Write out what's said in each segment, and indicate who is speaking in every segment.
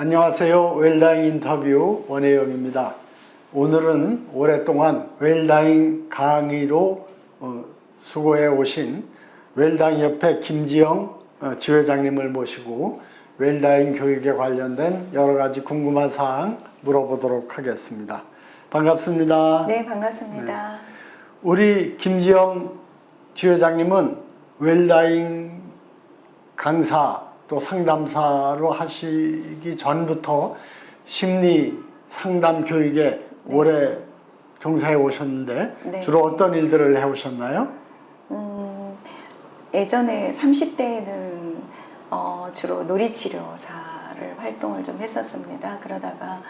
Speaker 1: 안녕하세요. 웰다잉 인터뷰 원혜영입니다. 오늘은 오랫동안 웰다잉 강의로 수고해 오신 웰다잉협회 김지영 지회장님을 모시고 웰다잉 교육에 관련된 여러 가지 궁금한 사항 물어보도록 하겠습니다. 반갑습니다.
Speaker 2: 네, 반갑습니다.
Speaker 1: 네. 우리 김지영 지회장님은 웰다잉 강사 또 상담사로 하시기 전부터 심리 상담 교육에 오래 종사해 오셨는데 주로 어떤 일들을 해 오셨나요?
Speaker 2: 예전에 30대에는 주로 놀이치료사를 활동을 좀 했었습니다. 그러다가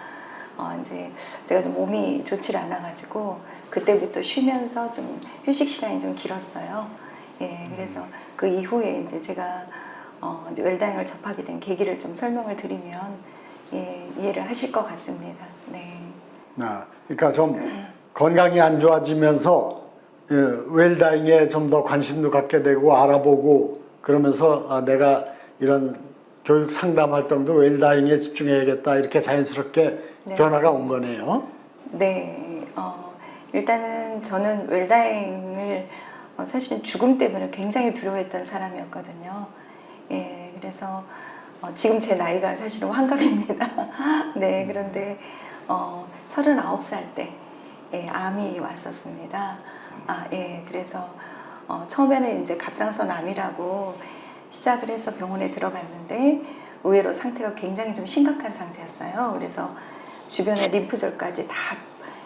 Speaker 2: 이제 제가 좀 몸이 좋지 않아가지고 그때부터 쉬면서 좀 휴식 시간이 좀 길었어요. 예, 그래서 그 이후에 이제 제가 웰다잉을 접하게 된 계기를 좀 설명을 드리면 이해를 하실 것 같습니다. 네.
Speaker 1: 그러니까 좀 건강이 안 좋아지면서 웰다잉에 좀 더 관심도 갖게 되고 알아보고 그러면서 내가 이런 교육 상담 활동도 웰다잉에 집중해야겠다 이렇게 자연스럽게 변화가 온 거네요.
Speaker 2: 네. 일단은 저는 웰다잉을 사실은 죽음 때문에 굉장히 두려워했던 사람이었거든요. 예, 그래서 지금 제 나이가 사실은 환갑입니다. 네, 그런데 39살 때 암이 왔었습니다. 그래서 처음에는 이제 갑상선 암이라고 시작을 해서 병원에 들어갔는데 의외로 상태가 굉장히 좀 심각한 상태였어요. 그래서 주변에 림프절까지 다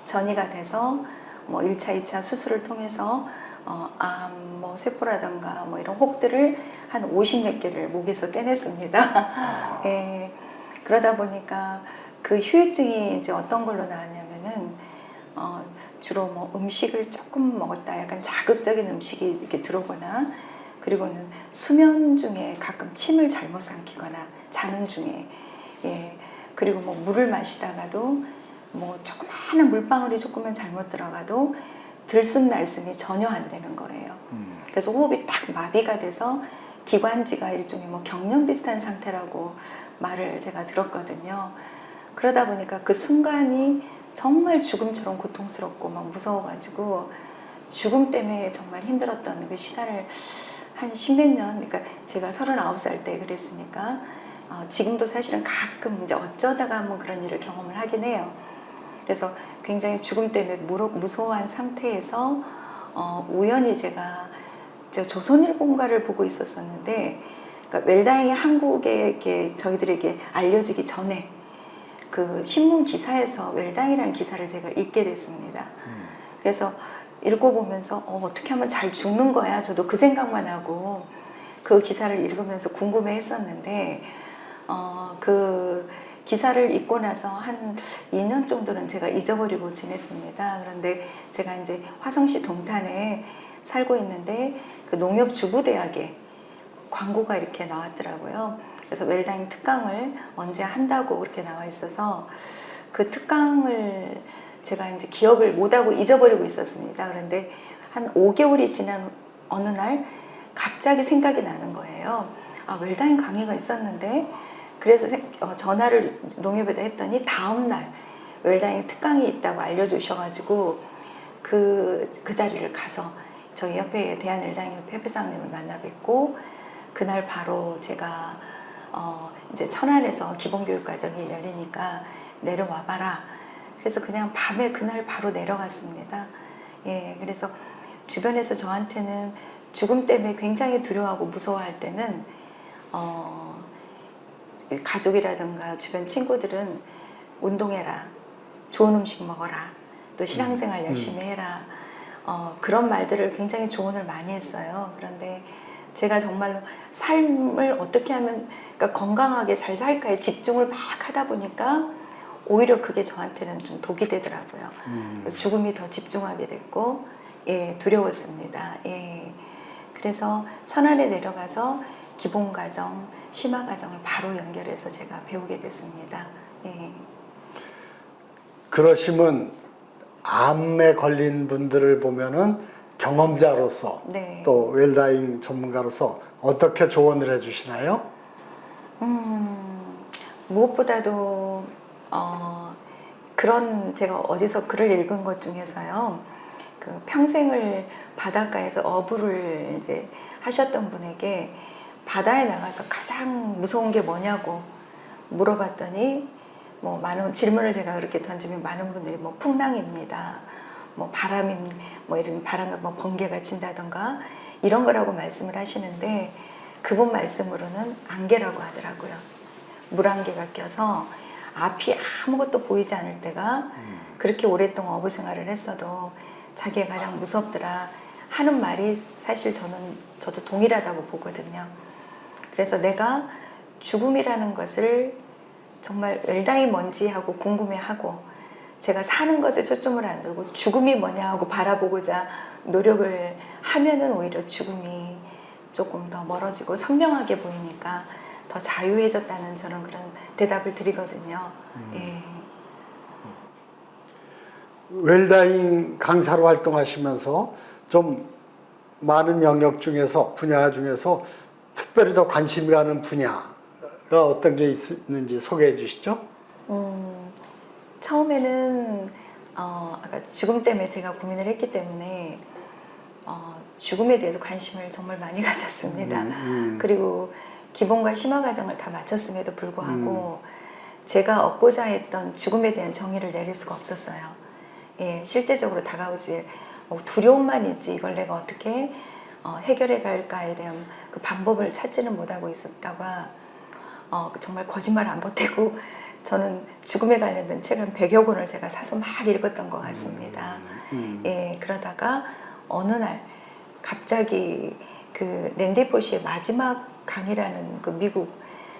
Speaker 2: 전이가 돼서 뭐 1차, 2차 수술을 통해서 암, 세포라든가 이런 혹들을 한 50몇 개를 목에서 떼냈습니다. 그러다 보니까 그 후유증이 이제 어떤 걸로 나왔냐면은 주로 음식을 조금 먹었다 약간 자극적인 음식이 이렇게 들어오거나 그리고는 수면 중에 가끔 침을 잘못 삼키거나 자는 중에 그리고 물을 마시다가도 조그마한 물방울이 조금만 잘못 들어가도 들숨 날숨이 전혀 안 되는 거예요. 그래서 호흡이 딱 마비가 돼서 기관지가 일종의 경련 비슷한 상태라고 말을 제가 들었거든요. 그러다 보니까 그 순간이 정말 죽음처럼 고통스럽고 무서워가지고 죽음 때문에 정말 힘들었던 그 시간을 한 십몇 년, 그러니까 제가 39살 때 그랬으니까 지금도 사실은 가끔 이제 어쩌다가 한번 그런 일을 경험을 하긴 해요. 그래서 굉장히 죽음 때문에 무서워한 상태에서 우연히 제가 조선일보인가를 보고 있었었는데, 그러니까 웰다잉이 한국에 이렇게 저희들에게 알려지기 전에 그 신문 기사에서 웰다잉이라는 기사를 제가 읽게 됐습니다. 그래서 읽어보면서 어떻게 하면 잘 죽는 거야? 저도 그 생각만 하고 그 기사를 읽으면서 궁금해 했었는데 그 기사를 읽고 나서 한 2년 정도는 제가 잊어버리고 지냈습니다. 그런데 제가 이제 화성시 동탄에 살고 있는데 그 농협주부대학에 광고가 이렇게 나왔더라고요. 그래서 웰다잉 특강을 언제 한다고 그렇게 나와 있어서 그 특강을 제가 이제 기억을 못하고 잊어버리고 있었습니다. 그런데 한 5개월이 지난 어느 날 갑자기 생각이 나는 거예요. 웰다잉 강의가 있었는데 그래서 전화를 농협에다 했더니 다음날 웰다잉 특강이 있다고 알려주셔가지고 그 자리를 가서 저희 협회의 대한웰다잉협회 회장님을 만나 뵙고 그날 바로 제가 이제 천안에서 기본교육과정이 열리니까 내려와 봐라. 그래서 그냥 밤에 그날 바로 내려갔습니다. 그래서 주변에서 저한테는 죽음 때문에 굉장히 두려워하고 무서워할 때는 가족이라든가 주변 친구들은 운동해라, 좋은 음식 먹어라, 또 신앙생활 열심히 해라, 그런 말들을 굉장히 조언을 많이 했어요. 그런데 제가 정말로 삶을 어떻게 하면 그러니까 건강하게 잘 살까에 집중을 막 하다 보니까 오히려 그게 저한테는 좀 독이 되더라고요. 그래서 죽음이 더 집중하게 됐고 두려웠습니다. 그래서 천안에 내려가서 기본과정, 심화과정을 바로 연결해서 제가 배우게 됐습니다.
Speaker 1: 그러시면 암에 걸린 분들을 보면은 경험자로서 또 웰다잉 전문가로서 어떻게 조언을 해주시나요?
Speaker 2: 무엇보다도 그런 제가 어디서 글을 읽은 것 중에서요. 그 평생을 바닷가에서 어부를 이제 하셨던 분에게 바다에 나가서 가장 무서운 게 뭐냐고 물어봤더니 뭐 많은 질문을 제가 그렇게 던지면 많은 분들이 뭐 풍랑입니다. 뭐 바람이 뭐 이런 바람과 뭐 번개가 친다던가 이런 거라고 말씀을 하시는데 그분 말씀으로는 안개라고 하더라고요. 물안개가 껴서 앞이 아무것도 보이지 않을 때가 그렇게 오랫동안 어부 생활을 했어도 자기가 가장 무섭더라 하는 말이 사실 저도 동일하다고 보거든요. 그래서 내가 죽음이라는 것을 정말 웰다이 뭔지 하고 궁금해하고 제가 사는 것에 초점을 안 두고 죽음이 뭐냐 하고 바라보고자 노력을 하면은 오히려 죽음이 조금 더 멀어지고 선명하게 보이니까 더 자유해졌다는 저는 그런 대답을 드리거든요. 예.
Speaker 1: 웰다잉 강사로 활동하시면서 좀 많은 영역 중에서 분야 중에서 특별히 더 관심이 가는 분야가 어떤 게 있는지 소개해 주시죠.
Speaker 2: 처음에는 아까 죽음 때문에 제가 고민을 했기 때문에 죽음에 대해서 관심을 정말 많이 가졌습니다. 그리고 기본과 심화 과정을 다 마쳤음에도 불구하고 제가 얻고자 했던 죽음에 대한 정의를 내릴 수가 없었어요. 예, 실제적으로 다가오지 두려움만 있지 이걸 내가 어떻게 해결해 갈까에 대한 그 방법을 찾지는 못하고 있었다가 정말 거짓말 안 보태고 저는 죽음에 관련된 책 한 100여 권을 제가 사서 막 읽었던 것 같습니다. 예, 그러다가 어느 날 갑자기 그 랜디 포시의 마지막 강이라는 그 미국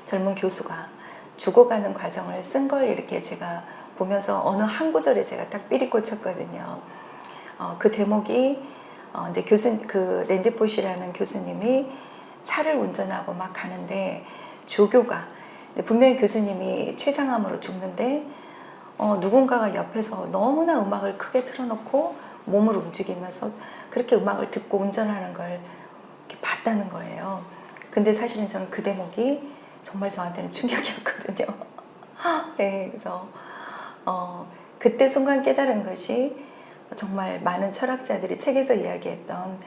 Speaker 2: 젊은 교수가 죽어가는 과정을 쓴 걸 이렇게 제가 보면서 어느 한 구절에 제가 딱 삘이 꽂혔거든요. 그 대목이 이제 그 랜디 포시라는 교수님이 차를 운전하고 막 가는데 조교가 분명히 교수님이 췌장암으로 죽는데 누군가가 옆에서 너무나 음악을 크게 틀어놓고 몸을 움직이면서 그렇게 음악을 듣고 운전하는 걸 이렇게 봤다는 거예요. 근데 사실은 저는 그 대목이 정말 저한테는 충격이었거든요. 네, 그래서 그때 순간 깨달은 것이 정말 많은 철학자들이 책에서 이야기했던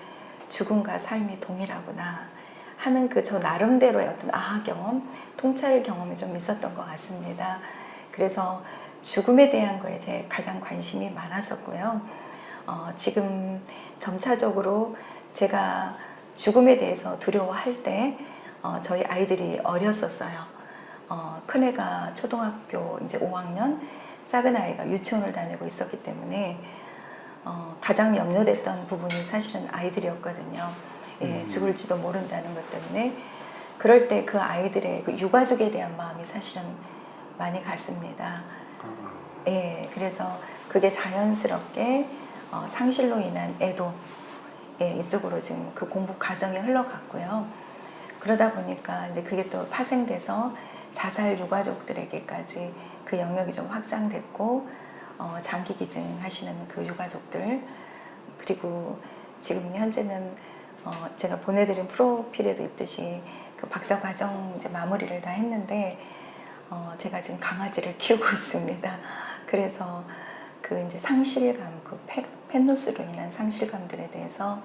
Speaker 2: 죽음과 삶이 동일하구나 하는 그 저 나름대로의 어떤 아하 경험, 통찰 경험이 좀 있었던 것 같습니다. 그래서 죽음에 대한 거에 대해 가장 관심이 많았었고요. 지금 점차적으로 제가 죽음에 대해서 두려워할 때 저희 아이들이 어렸었어요. 큰애가 초등학교 이제 5학년, 작은 아이가 유치원을 다니고 있었기 때문에 가장 염려됐던 부분이 사실은 아이들이었거든요. 예, 죽을지도 모른다는 것 때문에 그럴 때 그 아이들의 그 유가족에 대한 마음이 사실은 많이 갔습니다. 예, 그래서 그게 자연스럽게 상실로 인한 애도 이쪽으로 지금 그 공부 과정이 흘러갔고요. 그러다 보니까 이제 그게 또 파생돼서 자살 유가족들에게까지 그 영역이 좀 확장됐고 장기 기증 하시는 그 유가족들 그리고 지금 현재는 제가 보내드린 프로필에도 있듯이 그 박사 과정 이제 마무리를 다 했는데 제가 지금 강아지를 키우고 있습니다. 그래서 그 이제 상실감, 그 펫로스로 인한 상실감들에 대해서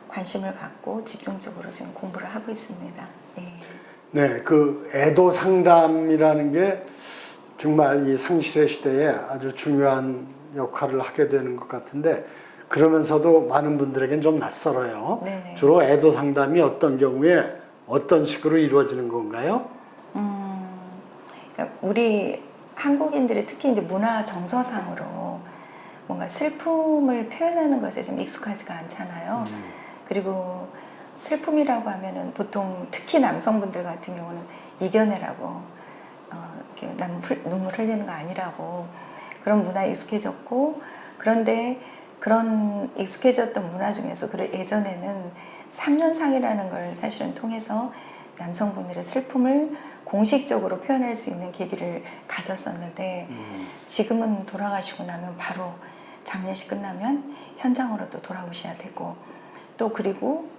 Speaker 2: 관심을 갖고 집중적으로 지금 공부를 하고 있습니다. 네.
Speaker 1: 네, 그 애도 상담이라는 게 정말 이 상실의 시대에 아주 중요한 역할을 하게 되는 것 같은데 그러면서도 많은 분들에겐 좀 낯설어요.
Speaker 2: 네네.
Speaker 1: 주로 애도 상담이 어떤 경우에 어떤 식으로 이루어지는 건가요?
Speaker 2: 그러니까 우리 한국인들이 특히 이제 문화 정서상으로 뭔가 슬픔을 표현하는 것에 좀 익숙하지가 않잖아요. 그리고 슬픔이라고 하면은 보통 특히 남성분들 같은 경우는 이겨내라고 이렇게 눈물 흘리는 거 아니라고 그런 문화에 익숙해졌고 그런데 그런 익숙해졌던 문화 중에서 예전에는 3년상이라는 걸 사실은 통해서 남성분들의 슬픔을 공식적으로 표현할 수 있는 계기를 가졌었는데 지금은 돌아가시고 나면 바로 장례식 끝나면 현장으로 또 돌아오셔야 되고 또 그리고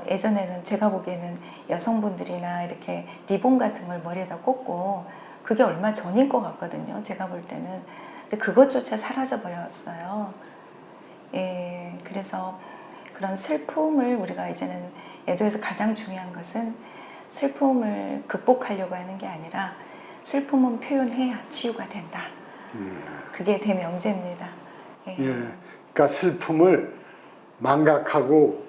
Speaker 2: 예전에는 제가 보기에는 여성분들이나 이렇게 리본 같은 걸 머리에다 꽂고 그게 얼마 전인 것 같거든요. 제가 볼 때는. 근데 그것조차 사라져 버렸어요. 예, 그래서 그런 슬픔을 우리가 이제는 애도에서 가장 중요한 것은 슬픔을 극복하려고 하는 게 아니라 슬픔은 표현해야 치유가 된다. 그게 대명제입니다. 예.
Speaker 1: 예, 그러니까 슬픔을 망각하고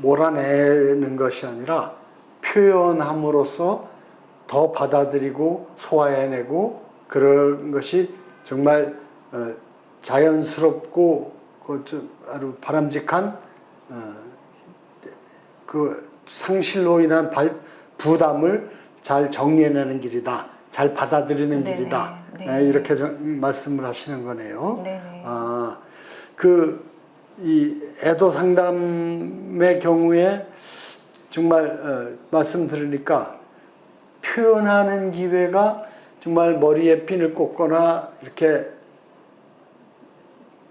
Speaker 1: 몰아내는 것이 아니라 표현함으로써 더 받아들이고 소화해내고 그런 것이 정말 자연스럽고 아주 바람직한 그 상실로 인한 부담을 잘 정리해내는 길이다. 잘 받아들이는
Speaker 2: 네네,
Speaker 1: 길이다.
Speaker 2: 네네.
Speaker 1: 이렇게 말씀을 하시는 거네요.
Speaker 2: 네네.
Speaker 1: 이 애도 상담의 경우에 정말 말씀 들으니까 표현하는 기회가 정말 머리에 핀을 꽂거나 이렇게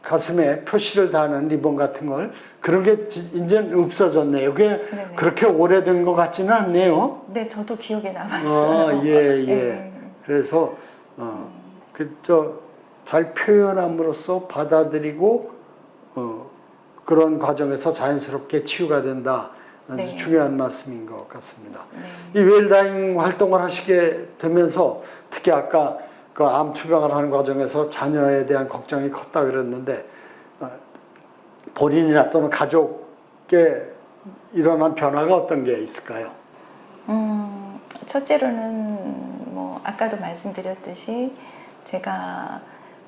Speaker 1: 가슴에 표시를 다는 리본 같은 걸 그런 게 이제 없어졌네요. 그게
Speaker 2: 네네.
Speaker 1: 그렇게 오래된 것 같지는 않네요.
Speaker 2: 네, 저도 기억에 남았어요.
Speaker 1: 예.
Speaker 2: 예.
Speaker 1: 그래서 잘 표현함으로써 받아들이고 그런 과정에서 자연스럽게 치유가 된다. 아주
Speaker 2: 네.
Speaker 1: 중요한 말씀인 것 같습니다.
Speaker 2: 네.
Speaker 1: 이 웰다잉 활동을 하시게 되면서 특히 아까 그 암 투병을 하는 과정에서 자녀에 대한 걱정이 컸다 그랬는데 본인이나 또는 가족에 일어난 변화가 어떤 게 있을까요?
Speaker 2: 첫째로는 뭐 아까도 말씀드렸듯이 제가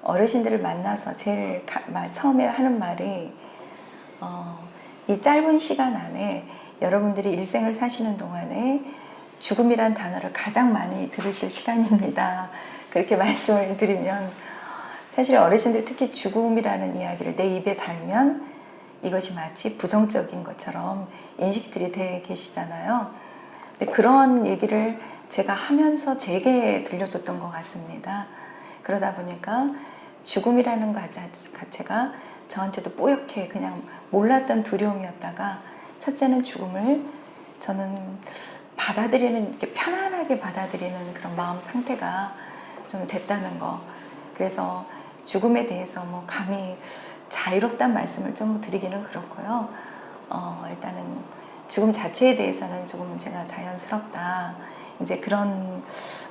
Speaker 2: 어르신들을 만나서 제일 처음에 하는 말이 이 짧은 시간 안에 여러분들이 일생을 사시는 동안에 죽음이란 단어를 가장 많이 들으실 시간입니다. 그렇게 말씀을 드리면 사실 어르신들 특히 죽음이라는 이야기를 내 입에 달면 이것이 마치 부정적인 것처럼 인식들이 돼 계시잖아요. 근데 그런 얘기를 제가 하면서 제게 들려줬던 것 같습니다. 그러다 보니까 죽음이라는 것 자체가 저한테도 뿌옇게 그냥 몰랐던 두려움이었다가 첫째는 죽음을 저는 받아들이는, 이렇게 편안하게 받아들이는 그런 마음 상태가 좀 됐다는 거. 그래서 죽음에 대해서 뭐 감히 자유롭다는 말씀을 좀 드리기는 그렇고요. 일단은 죽음 자체에 대해서는 조금 제가 자연스럽다. 이제 그런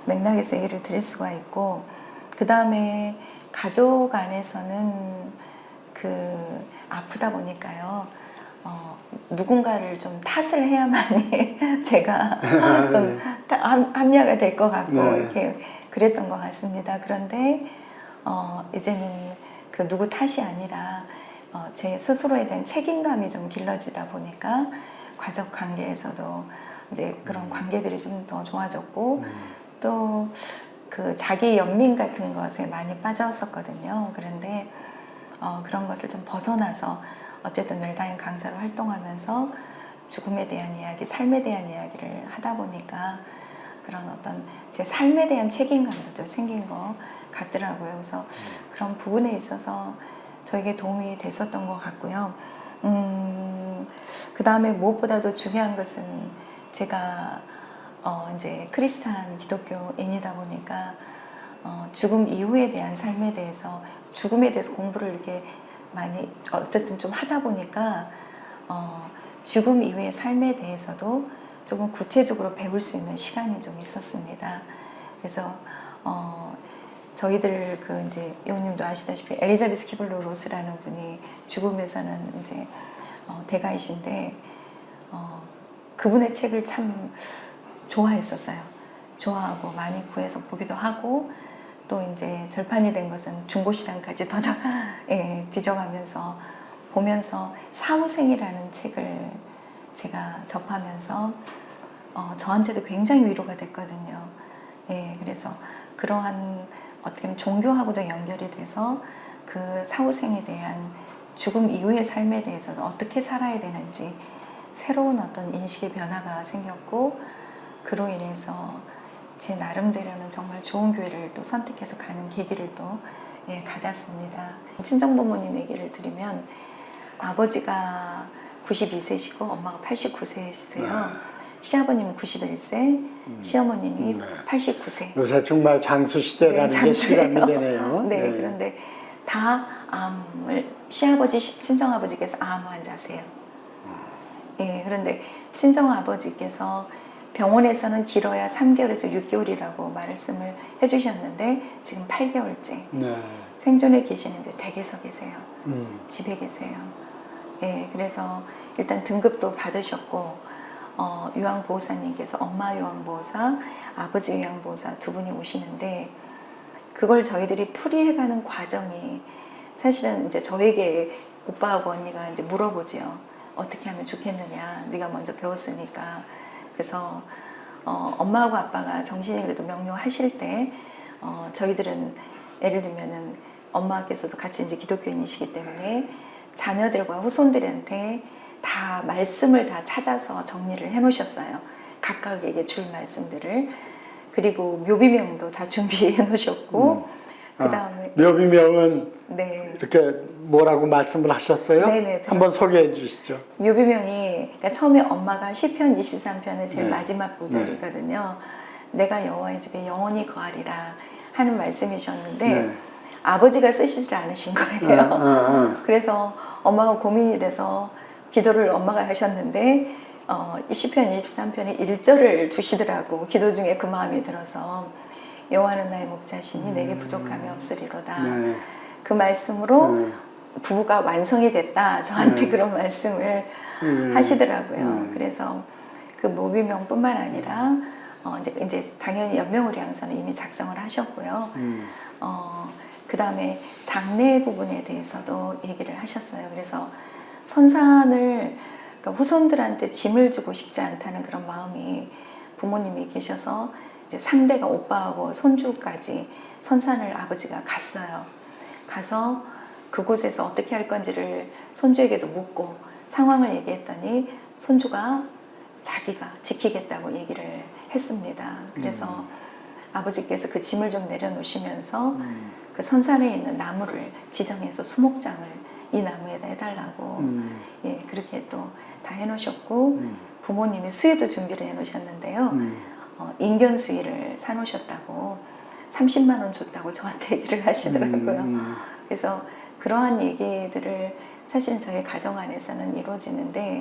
Speaker 2: 맥락에서 얘기를 드릴 수가 있고, 그 다음에 가족 안에서는 아프다 보니까요. 누군가를 좀 탓을 해야만이 제가 좀 합리화가 될 것 같고,
Speaker 1: 네.
Speaker 2: 이렇게 그랬던 것 같습니다. 그런데 이제는 그 누구 탓이 아니라 제 스스로에 대한 책임감이 좀 길러지다 보니까 가족 관계에서도 이제 그런 관계들이 좀 더 좋아졌고, 또 그 자기 연민 같은 것에 많이 빠졌었거든요. 그런데 그런 것을 좀 벗어나서 어쨌든 웰다잉 강사로 활동하면서 죽음에 대한 이야기, 삶에 대한 이야기를 하다 보니까 그런 어떤 제 삶에 대한 책임감도 좀 생긴 것 같더라고요. 그래서 그런 부분에 있어서 저에게 도움이 됐었던 것 같고요. 그 다음에 무엇보다도 중요한 것은 제가 이제 크리스찬 기독교인이다 보니까 죽음 이후에 대한 삶에 대해서, 죽음에 대해서 공부를 이렇게 많이 어쨌든 좀 하다 보니까 죽음 이후의 삶에 대해서도 조금 구체적으로 배울 수 있는 시간이 좀 있었습니다. 그래서 저희들 이제 의원님도 아시다시피 엘리자베스 키블러 로스라는 분이 죽음에서는 이제 대가이신데 그분의 책을 참 좋아했었어요. 좋아하고 많이 구해서 보기도 하고, 또 이제 절판이 된 것은 중고시장까지 뒤져가면서 보면서 사후생이라는 책을 제가 접하면서 저한테도 굉장히 위로가 됐거든요. 예, 그래서 그러한 어떻게 보면 종교하고도 연결이 돼서 그 사후생에 대한 죽음 이후의 삶에 대해서는 어떻게 살아야 되는지 새로운 어떤 인식의 변화가 생겼고, 그로 인해서 제 나름대로는 정말 좋은 교회를 또 선택해서 가는 계기를 또 가졌습니다. 친정부모님 얘기를 드리면 아버지가 92세시고 엄마가 89세시세요. 시아버님은 91세, 시어머님이
Speaker 1: 네.
Speaker 2: 89세.
Speaker 1: 요새 정말 장수 시대라는
Speaker 2: 네,
Speaker 1: 게
Speaker 2: 장수예요.
Speaker 1: 실감이 되네요.
Speaker 2: 네, 그런데 다 암을 시아버지, 친정아버지께서 암 환자세요. 예, 그런데 친정아버지께서 병원에서는 길어야 3개월에서 6개월이라고 말씀을 해주셨는데 지금 8개월째
Speaker 1: 네.
Speaker 2: 생존에 계시는데 댁에서 계세요. 집에 계세요. 예, 그래서 일단 등급도 받으셨고 요양보호사님께서 엄마 요양보호사, 아버지 요양보호사 두 분이 오시는데 그걸 저희들이 풀이해가는 과정이 사실은 이제 저에게 오빠하고 언니가 이제 물어보지요. 어떻게 하면 좋겠느냐. 네가 먼저 배웠으니까. 그래서 엄마하고 아빠가 정신이 그래도 명료하실 때 저희들은 예를 들면은 엄마께서도 같이 이제 기독교인이시기 때문에 자녀들과 후손들한테 다 말씀을 다 찾아서 정리를 해 놓으셨어요. 각각에게 줄 말씀들을. 그리고 묘비명도 다 준비해 놓으셨고 그다음에
Speaker 1: 묘비명은
Speaker 2: 네.
Speaker 1: 이렇게 뭐라고 말씀을 하셨어요?
Speaker 2: 네네,
Speaker 1: 한번 소개해 주시죠.
Speaker 2: 묘비명이 그러니까 처음에 엄마가 시편 23편의 제일
Speaker 1: 네.
Speaker 2: 마지막 구절이거든요. 내가 여호와의 집에 영원히 거하리라 하는 말씀이셨는데
Speaker 1: 네.
Speaker 2: 아버지가 쓰시질 않으신 거예요. 그래서 엄마가 고민이 돼서 기도를 엄마가 하셨는데 이 시편 23편의 1절을 두시더라고. 기도 중에 그 마음이 들어서 여호와는 나의 목자시니 내게 부족함이 없으리로다.
Speaker 1: 네.
Speaker 2: 그 말씀으로 부부가 완성이 됐다. 저한테 그런 말씀을 하시더라고요. 그래서 그 묘비명뿐만 아니라 이제 당연히 연명의료양서는 이미 작성을 하셨고요. 그 다음에 장례 부분에 대해서도 얘기를 하셨어요. 그래서 선산을 그러니까 후손들한테 짐을 주고 싶지 않다는 그런 마음이 부모님이 계셔서 이제 3대가 오빠하고 손주까지 선산을 아버지가 갔어요. 가서 그곳에서 어떻게 할 건지를 손주에게도 묻고 상황을 얘기했더니 손주가 자기가 지키겠다고 얘기를 했습니다. 그래서 아버지께서 그 짐을 좀 내려놓으시면서 그 선산에 있는 나무를 지정해서 수목장을 이 나무에다 해달라고 예, 그렇게 또 다 해놓으셨고 부모님이 수의도 준비를 해놓으셨는데요. 인견 수의를 사놓으셨다고 30만 원 줬다고 저한테 얘기를 하시더라고요. 그래서 그러한 얘기들을 사실은 저희 가정 안에서는 이루어지는데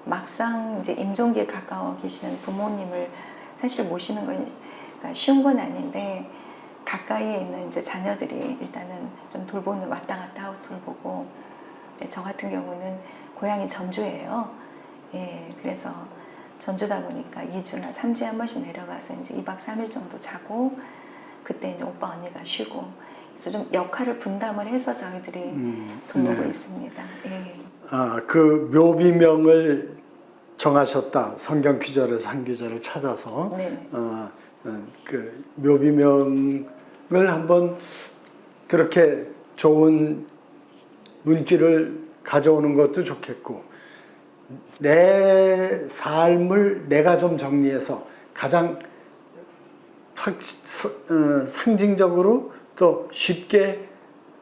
Speaker 2: 막상 이제 임종기에 가까워 계시는 부모님을 사실 모시는 건 쉬운 건 아닌데 가까이에 있는 이제 자녀들이 일단은 좀 돌보는 왔다 갔다 하우스 돌보고 저 같은 경우는 고향이 전주예요. 예, 그래서 전주다 보니까 2주나 3주에 한 번씩 내려가서 이제 2박 3일 정도 자고 그때 이제 오빠 언니가 쉬고 그래서 좀 역할을 분담을 해서 저희들이 돌보고
Speaker 1: 네.
Speaker 2: 있습니다. 예.
Speaker 1: 그 묘비명을 정하셨다. 성경 구절에서 한 구절을 찾아서
Speaker 2: 네.
Speaker 1: 그 묘비명을 한번 그렇게 좋은 문구를 가져오는 것도 좋겠고 내 삶을 내가 좀 정리해서 가장 상징적으로 또 쉽게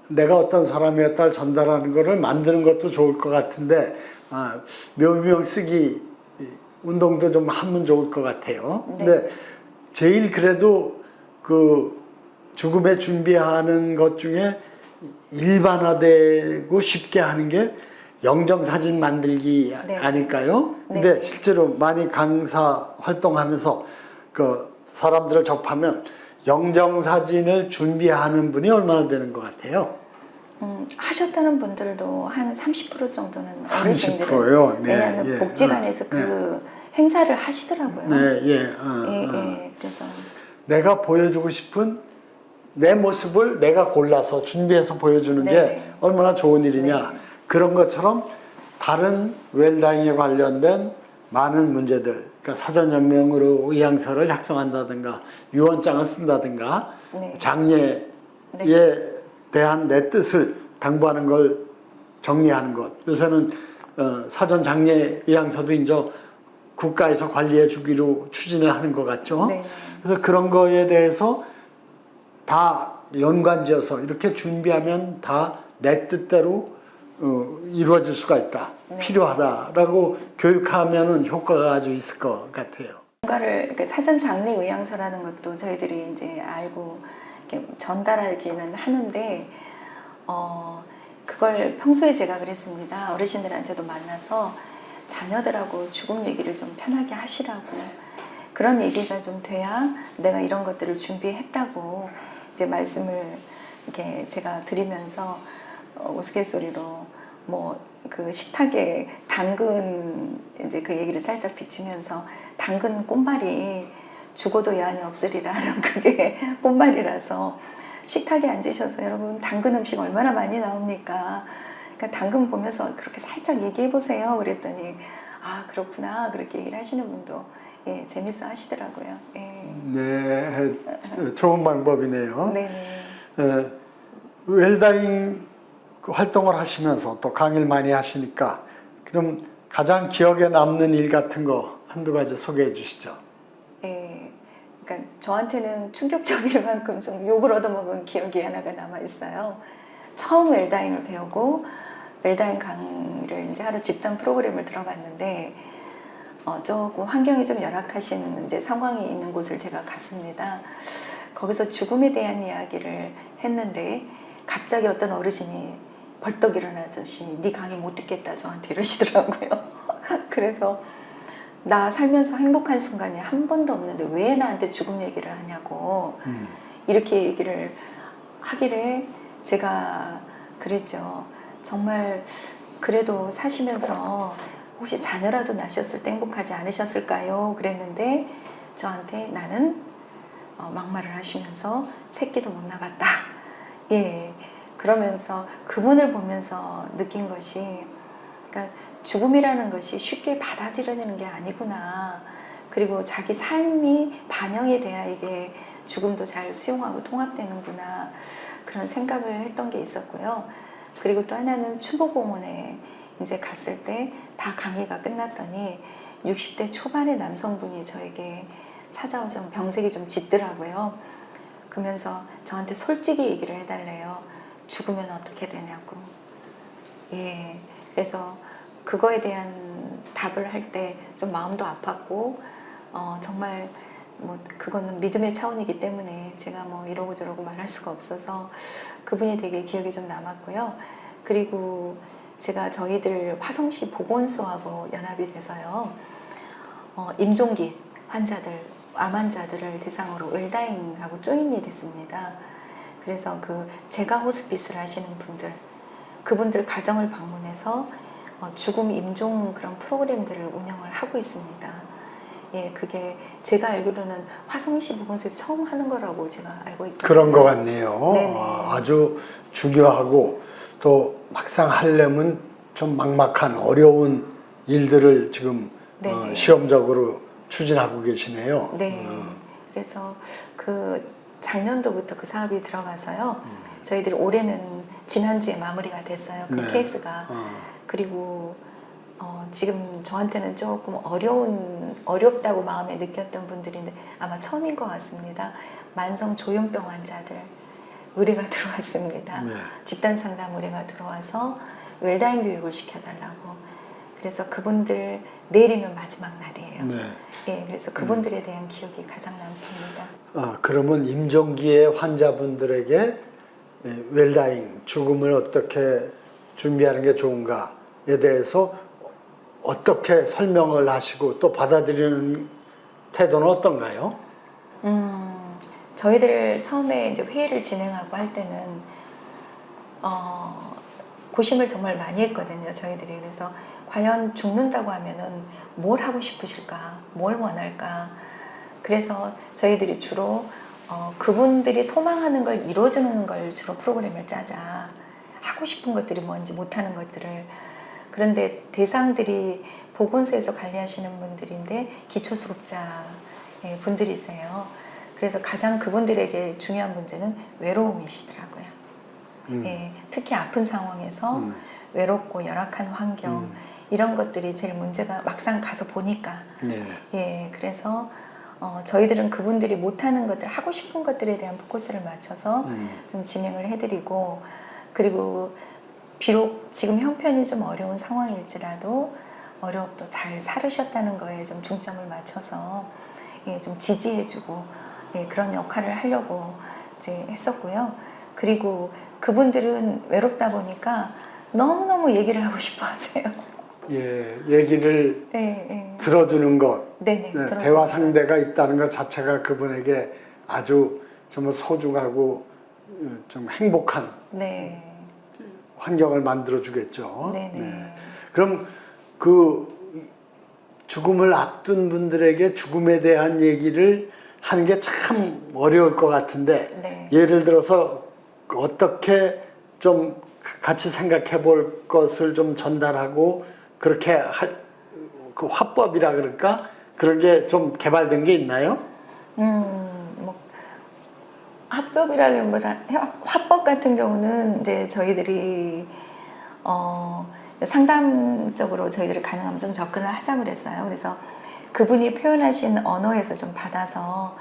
Speaker 1: 내가 어떤 사람이었다를 전달하는 것을 만드는 것도 좋을 것 같은데 묘비명 쓰기 운동도 좀 하면 좋을 것 같아요.
Speaker 2: 네.
Speaker 1: 근데 제일 그래도 그 죽음에 준비하는 것 중에 일반화되고 쉽게 하는 게 영정사진 만들기
Speaker 2: 네.
Speaker 1: 아닐까요?
Speaker 2: 네.
Speaker 1: 근데 실제로 많이 강사 활동하면서 그 사람들을 접하면 영정사진을 준비하는 분이 얼마나 되는 것 같아요?
Speaker 2: 하셨다는 분들도 한 30% 정도는
Speaker 1: 30% 요? 네,
Speaker 2: 왜냐하면
Speaker 1: 예.
Speaker 2: 복지관에서 그 행사를 하시더라고요.
Speaker 1: 네, 예.
Speaker 2: 예, 그래서
Speaker 1: 내가 보여주고 싶은 내 모습을 내가 골라서 준비해서 보여주는
Speaker 2: 네.
Speaker 1: 게 얼마나 좋은 일이냐.
Speaker 2: 네.
Speaker 1: 그런 것처럼 다른 웰다잉에 관련된 많은 문제들, 그러니까 사전연명으로 의향서를 작성한다든가 유언장을 쓴다든가
Speaker 2: 네.
Speaker 1: 장례에 대한 내 뜻을 당부하는 걸 정리하는 것. 요새는 사전 장례 의향서도 이제 국가에서 관리해 주기로 추진을 하는 것 같죠.
Speaker 2: 네.
Speaker 1: 그래서 그런 거에 대해서 다 연관지어서 이렇게 준비하면 다 내 뜻대로 이루어질 수가 있다.
Speaker 2: 네.
Speaker 1: 필요하다라고 교육하면은 효과가 아주 있을 것 같아요.
Speaker 2: 뭔가를 이렇게 사전 장례 의향서라는 것도 저희들이 이제 알고 이렇게 전달하기는 하는데 그걸 평소에 제가 그랬습니다. 어르신들한테도 만나서 자녀들하고 죽음 얘기를 좀 편하게 하시라고, 그런 얘기가 좀 돼야 내가 이런 것들을 준비했다고 이제 말씀을 이렇게 제가 드리면서 우스갯소리로 뭐 그 식탁에 당근 이제 그 얘기를 살짝 비추면서 당근 꽃말이 죽어도 여한이 없으리라는 그게 꽃말이라서 식탁에 앉으셔서 여러분 당근 음식 얼마나 많이 나옵니까? 그러니까 당근 보면서 그렇게 살짝 얘기해 보세요. 그랬더니 아 그렇구나 그렇게 얘기를 하시는 분도 예, 재밌어 하시더라고요. 예.
Speaker 1: 네, 좋은 방법이네요.
Speaker 2: 네.
Speaker 1: 웰다잉 활동을 하시면서 또 강의를 많이 하시니까 그럼 가장 기억에 남는 일 같은 거 한두 가지 소개해 주시죠.
Speaker 2: 예. 그러니까 저한테는 충격적일 만큼 좀 욕을 얻어먹은 기억이 하나가 남아 있어요. 처음 웰다잉을 배우고 웰다잉 강의를 이제 하루 집단 프로그램을 들어갔는데 조금 환경이 좀 열악하신 이제 상황이 있는 곳을 제가 갔습니다. 거기서 죽음에 대한 이야기를 했는데 갑자기 어떤 어르신이 벌떡 일어나듯이 네 강의 못 듣겠다 저한테 이러시더라고요. 그래서 나 살면서 행복한 순간이 한 번도 없는데 왜 나한테 죽음 얘기를 하냐고 이렇게 얘기를 하길래 제가 그랬죠. 정말 그래도 사시면서 혹시 자녀라도 나셨을 때 행복하지 않으셨을까요? 그랬는데 저한테 나는 막말을 하시면서 새끼도 못 낳았다. 예. 그러면서 그분을 보면서 느낀 것이, 그러니까 죽음이라는 것이 쉽게 받아들여지는 게 아니구나. 그리고 자기 삶이 반영이 돼야 이게 죽음도 잘 수용하고 통합되는구나. 그런 생각을 했던 게 있었고요. 그리고 또 하나는 추모공원에 이제 갔을 때 다 강의가 끝났더니 60대 초반의 남성분이 저에게 찾아와서 병색이 좀 짙더라고요. 그러면서 저한테 솔직히 얘기를 해달래요. 죽으면 어떻게 되냐고. 예. 그래서 그거에 대한 답을 할 때 좀 마음도 아팠고, 정말 뭐 그거는 믿음의 차원이기 때문에 제가 뭐 이러고 저러고 말할 수가 없어서 그분이 되게 기억에 좀 남았고요. 그리고 제가 저희들 화성시 보건소하고 연합이 돼서요, 임종기 환자들, 암 환자들을 대상으로 웰다잉하고 조인이 됐습니다. 그래서 그 제가 호스피스를 하시는 분들, 그분들 가정을 방문해서 죽음 임종 그런 프로그램들을 운영을 하고 있습니다. 예, 그게 제가 알기로는 화성시 보건소에서 처음 하는 거라고 제가 알고 있거든요.
Speaker 1: 그런 것 같네요.
Speaker 2: 네네.
Speaker 1: 아주 중요하고 또 막상 하려면 좀 막막한 어려운 일들을 지금
Speaker 2: 네네.
Speaker 1: 시험적으로 추진하고 계시네요.
Speaker 2: 네. 그래서 그 작년도부터 그 사업이 들어가서요. 저희들이 올해는 지난주에 마무리가 됐어요. 그
Speaker 1: 네.
Speaker 2: 케이스가. 그리고 지금 저한테는 조금 어렵다고 마음에 느꼈던 분들인데 아마 처음인 것 같습니다. 만성 조현병 환자들 의뢰가 들어왔습니다.
Speaker 1: 네.
Speaker 2: 집단 상담 의뢰가 들어와서 웰다잉 교육을 시켜달라고. 그래서 그분들 내일이면 마지막 날이에요.
Speaker 1: 네.
Speaker 2: 예, 그래서 그분들에 대한 기억이 가장 남습니다.
Speaker 1: 그러면 임종기의 환자분들에게 웰다잉, 죽음을 어떻게 준비하는 게 좋은가에 대해서 어떻게 설명을 하시고 또 받아들이는 태도는 어떤가요?
Speaker 2: 저희들 처음에 이제 회의를 진행하고 할 때는 고심을 정말 많이 했거든요. 저희들이. 그래서 과연 죽는다고 하면은 뭘 하고 싶으실까? 뭘 원할까? 그래서 저희들이 주로 그분들이 소망하는 걸 이루어주는 걸 주로 프로그램을 짜자. 하고 싶은 것들이 뭔지 못하는 것들을. 그런데 대상들이 보건소에서 관리하시는 분들인데 기초수급자 분들이세요. 그래서 가장 그분들에게 중요한 문제는 외로움이시더라고요. 예, 특히 아픈 상황에서 외롭고 열악한 환경 이런 것들이 제일 문제가 막상 가서 보니까
Speaker 1: 네.
Speaker 2: 예, 그래서 저희들은 그분들이 못하는 것들, 하고 싶은 것들에 대한 포커스를 맞춰서 좀 진행을 해드리고, 그리고 비록 지금 형편이 좀 어려운 상황일지라도 어려움도 잘 살으셨다는 거에 좀 중점을 맞춰서 예, 좀 지지해주고 예, 그런 역할을 하려고 이제 했었고요. 그리고 그분들은 외롭다 보니까 너무너무 얘기를 하고 싶어 하세요.
Speaker 1: 예, 얘기를
Speaker 2: 네, 네.
Speaker 1: 들어주는 것,
Speaker 2: 네네.
Speaker 1: 네, 대화 상대가 있다는 것 자체가 그분에게 아주 정말 소중하고 좀 행복한
Speaker 2: 네.
Speaker 1: 환경을 만들어 주겠죠.
Speaker 2: 네네.
Speaker 1: 네. 그럼 그 죽음을 앞둔 분들에게 죽음에 대한 얘기를 하는 게 참 어려울 것 같은데
Speaker 2: 네.
Speaker 1: 예를 들어서 어떻게 좀 같이 생각해 볼 것을 좀 전달하고 그렇게 그 화법이라 그럴까? 그런 게 좀 개발된 게 있나요?
Speaker 2: 뭐 합법이라기보다 화법 같은 경우는 이제 저희들이 상담적으로 저희들이 가능하면 좀 접근을 하자고 그랬어요. 그래서 그분이 표현하신 언어에서 좀 받아서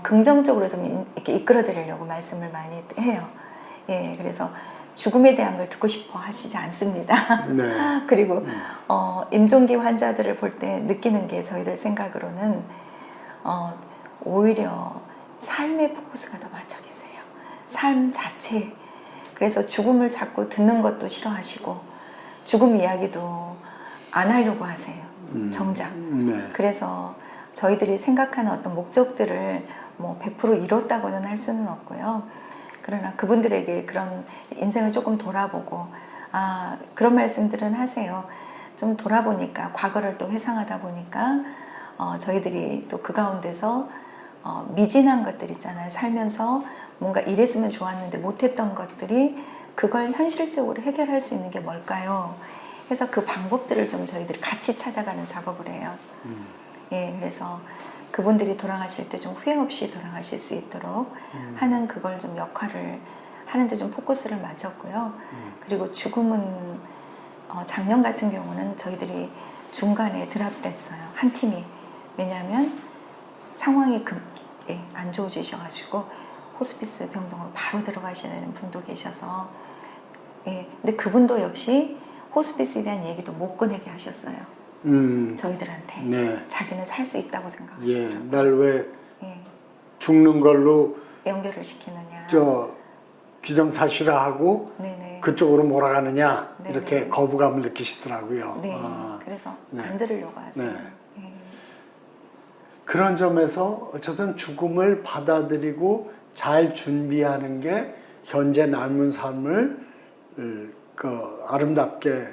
Speaker 2: 긍정적으로 좀 이렇게 이끌어드리려고 말씀을 많이 해요. 예, 그래서 죽음에 대한 걸 듣고 싶어 하시지 않습니다.
Speaker 1: 네.
Speaker 2: 그리고 임종기 환자들을 볼 때 느끼는 게 저희들 생각으로는 오히려 삶의 포커스가 더 맞춰 계세요. 삶 자체. 그래서 죽음을 자꾸 듣는 것도 싫어하시고 죽음 이야기도 안 하려고 하세요. 정작.
Speaker 1: 네.
Speaker 2: 그래서 저희들이 생각하는 어떤 목적들을 뭐 100% 이뤘다고는 할 수는 없고요. 그러나 그분들에게 그런 인생을 조금 돌아보고 그런 말씀들은 하세요. 좀 돌아보니까 과거를 또 회상하다 보니까 저희들이 또 그 가운데서 미진한 것들 있잖아요. 살면서 뭔가 이랬으면 좋았는데 못했던 것들이 그걸 현실적으로 해결할 수 있는 게 뭘까요? 그래서 그 방법들을 좀 저희들이 같이 찾아가는 작업을 해요. 예, 그래서 그분들이 돌아가실 때 좀 후회 없이 돌아가실 수 있도록 하는 그걸 좀 역할을 하는데 좀 포커스를 맞췄고요. 그리고 죽음은 작년 같은 경우는 저희들이 중간에 드랍됐어요. 한 팀이. 왜냐하면 상황이 안 좋아지셔가지고 호스피스 병동으로 바로 들어가셔야 되는 분도 계셔서 예, 근데 그분도 역시 호스피스에 대한 얘기도 못 꺼내게 하셨어요. 저희들한테.
Speaker 1: 네.
Speaker 2: 자기는 살 수 있다고
Speaker 1: 예,
Speaker 2: 생각하시더라고요.
Speaker 1: 날 왜
Speaker 2: 예,
Speaker 1: 죽는 걸로
Speaker 2: 연결을 시키느냐.
Speaker 1: 기정사실화하고
Speaker 2: 네네.
Speaker 1: 그쪽으로 몰아가느냐
Speaker 2: 네네.
Speaker 1: 이렇게 거부감을 느끼시더라고요.
Speaker 2: 네, 그래서
Speaker 1: 네.
Speaker 2: 안 들으려고 하세요.
Speaker 1: 네.
Speaker 2: 예.
Speaker 1: 그런 점에서 어쨌든 죽음을 받아들이고 잘 준비하는 게 현재 남은 삶을 그 아름답게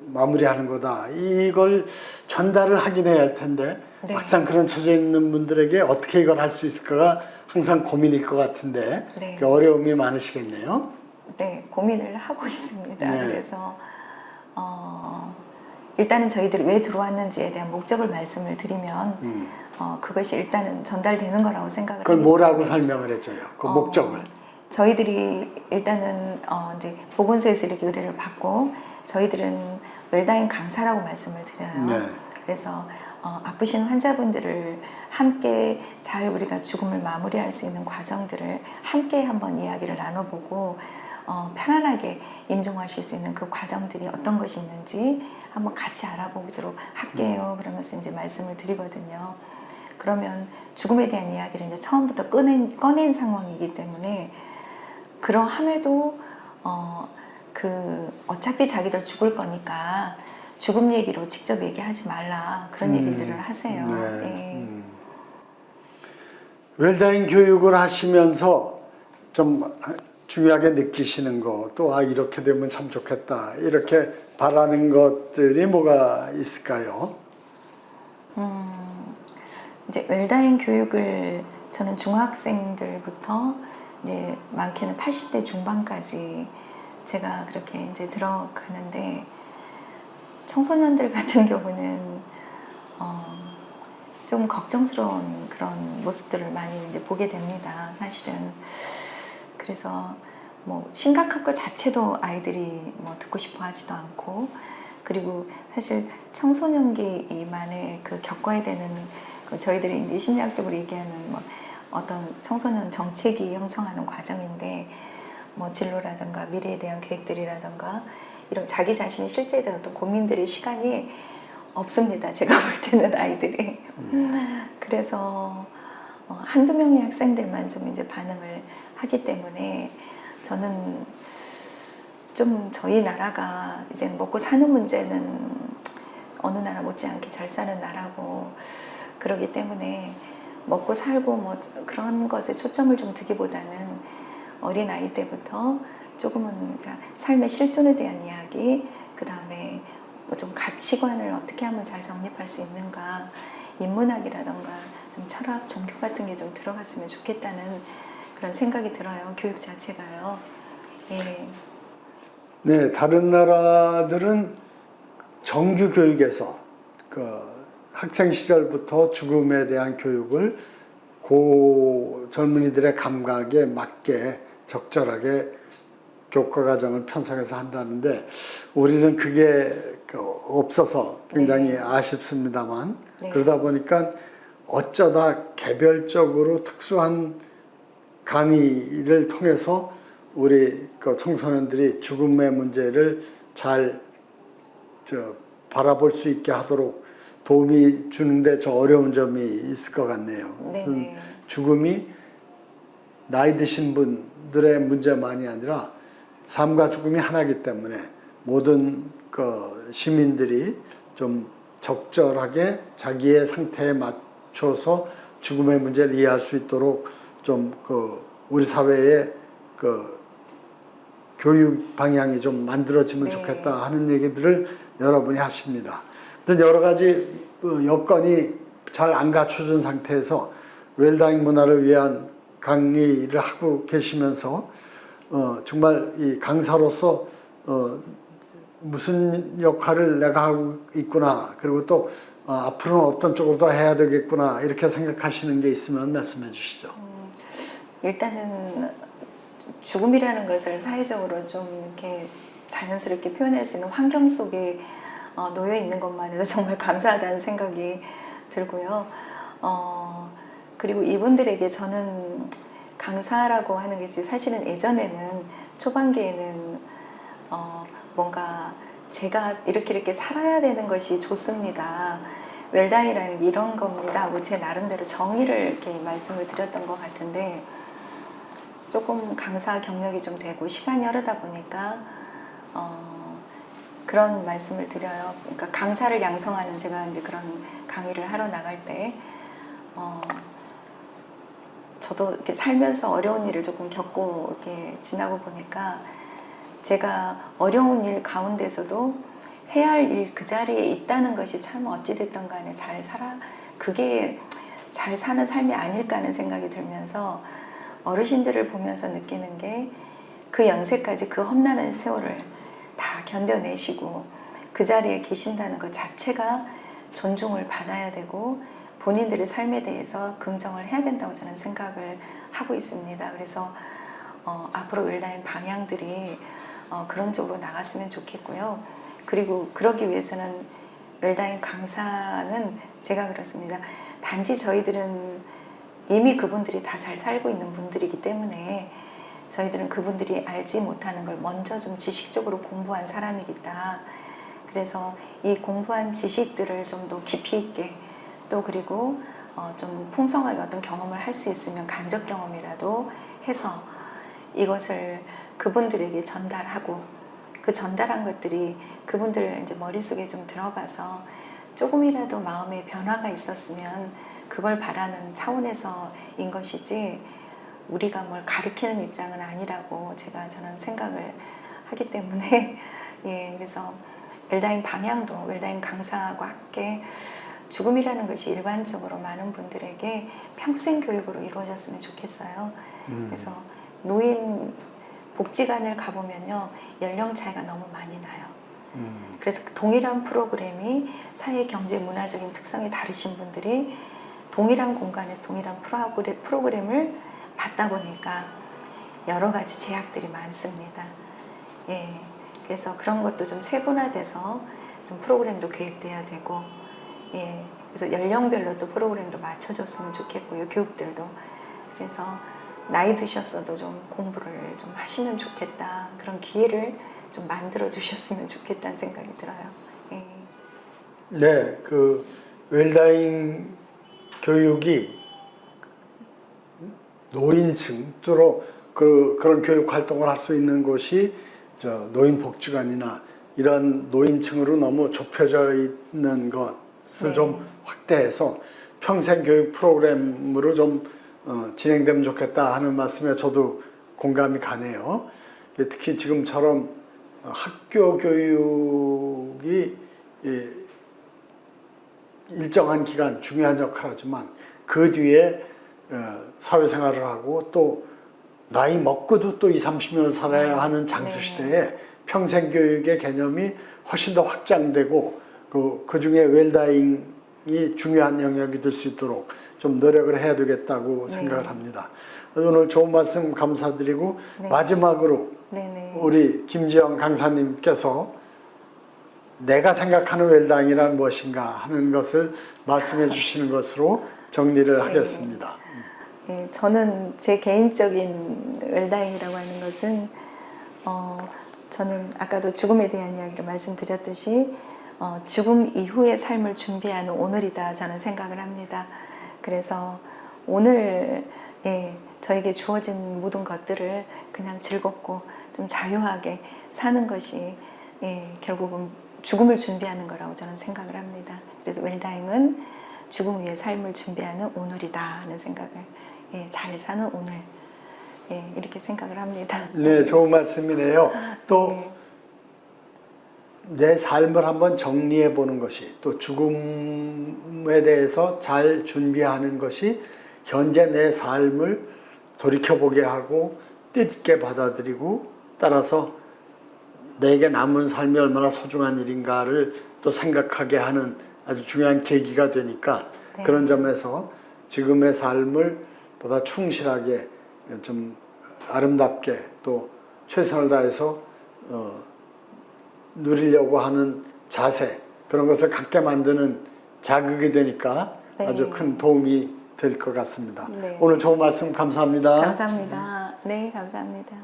Speaker 1: 마무리하는 거다. 이걸 전달을 하긴 해야 할 텐데
Speaker 2: 네.
Speaker 1: 막상 그런 처지에 있는 분들에게 어떻게 이걸 할 수 있을까가 항상 고민일 것 같은데
Speaker 2: 네.
Speaker 1: 어려움이 많으시겠네요.
Speaker 2: 네, 고민을 하고 있습니다.
Speaker 1: 네.
Speaker 2: 그래서 일단은 저희들이 왜 들어왔는지에 대한 목적을 말씀을 드리면 그것이 일단은 전달되는 거라고 생각을
Speaker 1: 그걸
Speaker 2: 하기
Speaker 1: 뭐라고
Speaker 2: 때문에
Speaker 1: 설명을 해줘요? 그 목적을.
Speaker 2: 저희들이 일단은 이제 보건소에서 이렇게 의뢰를 받고 저희들은 웰다잉 강사라고 말씀을 드려요.
Speaker 1: 네.
Speaker 2: 그래서 아프신 환자분들을 함께 잘 우리가 죽음을 마무리할 수 있는 과정들을 함께 한번 이야기를 나눠보고 편안하게 임종하실 수 있는 그 과정들이 어떤 것이 있는지 한번 같이 알아보도록 할게요. 그러면서 이제 말씀을 드리거든요. 그러면 죽음에 대한 이야기를 이제 처음부터 꺼낸 상황이기 때문에 그러함에도 어차피 자기들 죽을 거니까 죽음 얘기로 직접 얘기하지 말라 그런 얘기들을 하세요.
Speaker 1: 네.
Speaker 2: 예.
Speaker 1: 웰다잉 교육을 하시면서 좀 중요하게 느끼시는 거, 또 이렇게 되면 참 좋겠다 이렇게 바라는 것들이 뭐가 있을까요?
Speaker 2: 이제 웰다잉 교육을 저는 중학생들부터 이제 많게는 80대 중반까지 제가 그렇게 이제 들어가는데 청소년들 같은 경우는 좀 걱정스러운 그런 모습들을 많이 이제 보게 됩니다. 사실은. 그래서 뭐 심각한 것 자체도 아이들이 뭐 듣고 싶어 하지도 않고 그리고 사실 청소년기만을 겪어야 되는 저희들이 이제 심리학적으로 얘기하는 뭐 어떤 청소년 정체기 형성하는 과정인데 뭐 진로라든가 미래에 대한 계획들이라든가 이런 자기 자신이 실제에 대한 어떤 고민들의 시간이 없습니다. 제가 볼 때는 아이들이. 그래서 한두 명의 학생들만 좀 이제 반응을 하기 때문에 저는 좀 저희 나라가 이제 먹고 사는 문제는 어느 나라 못지않게 잘 사는 나라고 그러기 때문에 먹고 살고 뭐 그런 것에 초점을 좀 두기보다는 어린 아이 때부터 조금은 그러니까 삶의 실존에 대한 이야기, 그 다음에 뭐 좀 가치관을 어떻게 하면 잘 정립할 수 있는가, 인문학이라던가 좀 철학, 종교 같은 게 좀 들어갔으면 좋겠다는 그런 생각이 들어요. 교육 자체가요. 예.
Speaker 1: 네, 다른 나라들은 정규 교육에서 그 학생 시절부터 죽음에 대한 교육을 고 젊은이들의 감각에 맞게 적절하게 교과 과정을 편성해서 한다는데 우리는 그게 없어서 굉장히
Speaker 2: 네.
Speaker 1: 아쉽습니다만
Speaker 2: 네.
Speaker 1: 그러다 보니까 어쩌다 개별적으로 특수한 강의를 통해서 우리 그 청소년들이 죽음의 문제를 잘 바라볼 수 있게 하도록 도움이 주는데 저 어려운 점이 있을 것 같네요.
Speaker 2: 네네.
Speaker 1: 죽음이 나이 드신 분들의 문제만이 아니라 삶과 죽음이 하나이기 때문에 모든 그 시민들이 좀 적절하게 자기의 상태에 맞춰서 죽음의 문제를 이해할 수 있도록 좀 그 우리 사회의 그 교육 방향이 좀 만들어지면
Speaker 2: 네.
Speaker 1: 좋겠다 하는 얘기들을 여러분이 하십니다. 여러 가지 여건이 잘 안 갖춰진 상태에서 웰다잉 문화를 위한 강의를 하고 계시면서 정말 이 강사로서 무슨 역할을 내가 하고 있구나, 그리고 또 앞으로는 어떤 쪽으로 더 해야 되겠구나 이렇게 생각하시는 게 있으면 말씀해 주시죠.
Speaker 2: 일단은 죽음이라는 것을 사회적으로 좀 이렇게 자연스럽게 표현할 수 있는 환경 속에 놓여 있는 것만 해도 정말 감사하다는 생각이 들고요. 그리고 이분들에게 저는 강사라고 하는 게 사실은 예전에는 초반기에는 뭔가 제가 이렇게 살아야 되는 것이 좋습니다. 웰다이라는 게 이런 겁니다 하고 제 나름대로 정의를 이렇게 말씀을 드렸던 것 같은데 조금 강사 경력이 좀 되고 시간이 흐르다 보니까 그런 말씀을 드려요. 그러니까 강사를 양성하는 제가 이제 그런 강의를 하러 나갈 때 저도 이렇게 살면서 어려운 일을 조금 겪고 이렇게 지나고 보니까 제가 어려운 일 가운데서도 해야 할 일 그 자리에 있다는 것이 참 어찌됐든 간에 잘 살아 그게 잘 사는 삶이 아닐까 하는 생각이 들면서 어르신들을 보면서 느끼는 게 그 연세까지 그 험난한 세월을 다 견뎌내시고 그 자리에 계신다는 것 자체가 존중을 받아야 되고 본인들의 삶에 대해서 긍정을 해야 된다고 저는 생각을 하고 있습니다. 그래서 앞으로 웰다인 방향들이 그런 쪽으로 나갔으면 좋겠고요. 그리고 그러기 위해서는 웰다인 강사는 제가 그렇습니다. 단지 저희들은 이미 그분들이 다 잘 살고 있는 분들이기 때문에 저희들은 그분들이 알지 못하는 걸 먼저 좀 지식적으로 공부한 사람이겠다. 그래서 이 공부한 지식들을 좀 더 깊이 있게 또 그리고 좀 풍성하게 어떤 경험을 할 수 있으면 간접 경험이라도 해서 이것을 그분들에게 전달하고 그 전달한 것들이 그분들 이제 머릿속에 좀 들어가서 조금이라도 마음의 변화가 있었으면 그걸 바라는 차원에서인 것이지 우리가 뭘 가르치는 입장은 아니라고 저는 생각을 하기 때문에 예, 그래서 웰다인 방향도 웰다인 강사와 함께 죽음이라는 것이 일반적으로 많은 분들에게 평생 교육으로 이루어졌으면 좋겠어요. 그래서 노인 복지관을 가보면요 연령 차이가 너무 많이 나요. 그래서 동일한 프로그램이 사회, 경제, 문화적인 특성이 다르신 분들이 동일한 공간에서 동일한 프로그램을 받다 보니까 여러 가지 제약들이 많습니다. 예, 그래서 그런 것도 좀 세분화돼서 좀 프로그램도 계획돼야 되고, 예, 그래서 연령별로 또 프로그램도 맞춰줬으면 좋겠고요, 교육들도. 그래서 나이 드셨어도 좀 공부를 좀 하시면 좋겠다. 그런 기회를 좀 만들어 주셨으면 좋겠다는 생각이 들어요. 예.
Speaker 1: 네, 그 웰다잉 교육이 노인층 주로 그런 교육 활동을 할 수 있는 곳이 노인복지관이나 이런 노인층으로 너무 좁혀져 있는 것을
Speaker 2: 네.
Speaker 1: 좀 확대해서 평생 교육 프로그램으로 좀 진행되면 좋겠다 하는 말씀에 저도 공감이 가네요. 특히 지금처럼 학교 교육이 일정한 기간 중요한 역할을 하지만 그 뒤에 사회생활을 하고 또 나이 먹고도 또 20, 30년을 살아야 하는 장수시대에 평생 교육의 개념이 훨씬 더 확장되고 그 중에 웰다잉이 중요한 영역이 될 수 있도록 좀 노력을 해야 되겠다고 생각을 합니다. 오늘 좋은 말씀 감사드리고 마지막으로 우리 김지영 강사님께서 내가 생각하는 웰다잉이란 무엇인가 하는 것을 말씀해 주시는 것으로 정리를 하겠습니다.
Speaker 2: 네, 저는 제 개인적인 웰다잉이라고 하는 것은 저는 아까도 죽음에 대한 이야기를 말씀드렸듯이 죽음 이후의 삶을 준비하는 오늘이다 저는 생각을 합니다. 그래서 오늘 저에게 주어진 모든 것들을 그냥 즐겁고 좀 자유하게 사는 것이 결국은 죽음을 준비하는 거라고 저는 생각을 합니다. 그래서 웰다잉은 죽음 위의 삶을 준비하는 오늘이다 하는 생각을 잘 사는 오늘 이렇게 생각을 합니다.
Speaker 1: 네, 좋은 말씀이네요. 또 내 삶을 한번 정리해 보는 것이 또 죽음에 대해서 잘 준비하는 것이 현재 내 삶을 돌이켜보게 하고 뜻있게 받아들이고 따라서 내게 남은 삶이 얼마나 소중한 일인가를 또 생각하게 하는 아주 중요한 계기가 되니까 그런 점에서 지금의 삶을 보다 충실하게 좀 아름답게 또 최선을 다해서 누리려고 하는 자세 그런 것을 갖게 만드는 자극이 되니까 아주 큰 도움이 될 것 같습니다. 오늘 좋은 말씀 감사합니다.
Speaker 2: 감사합니다. 네, 감사합니다.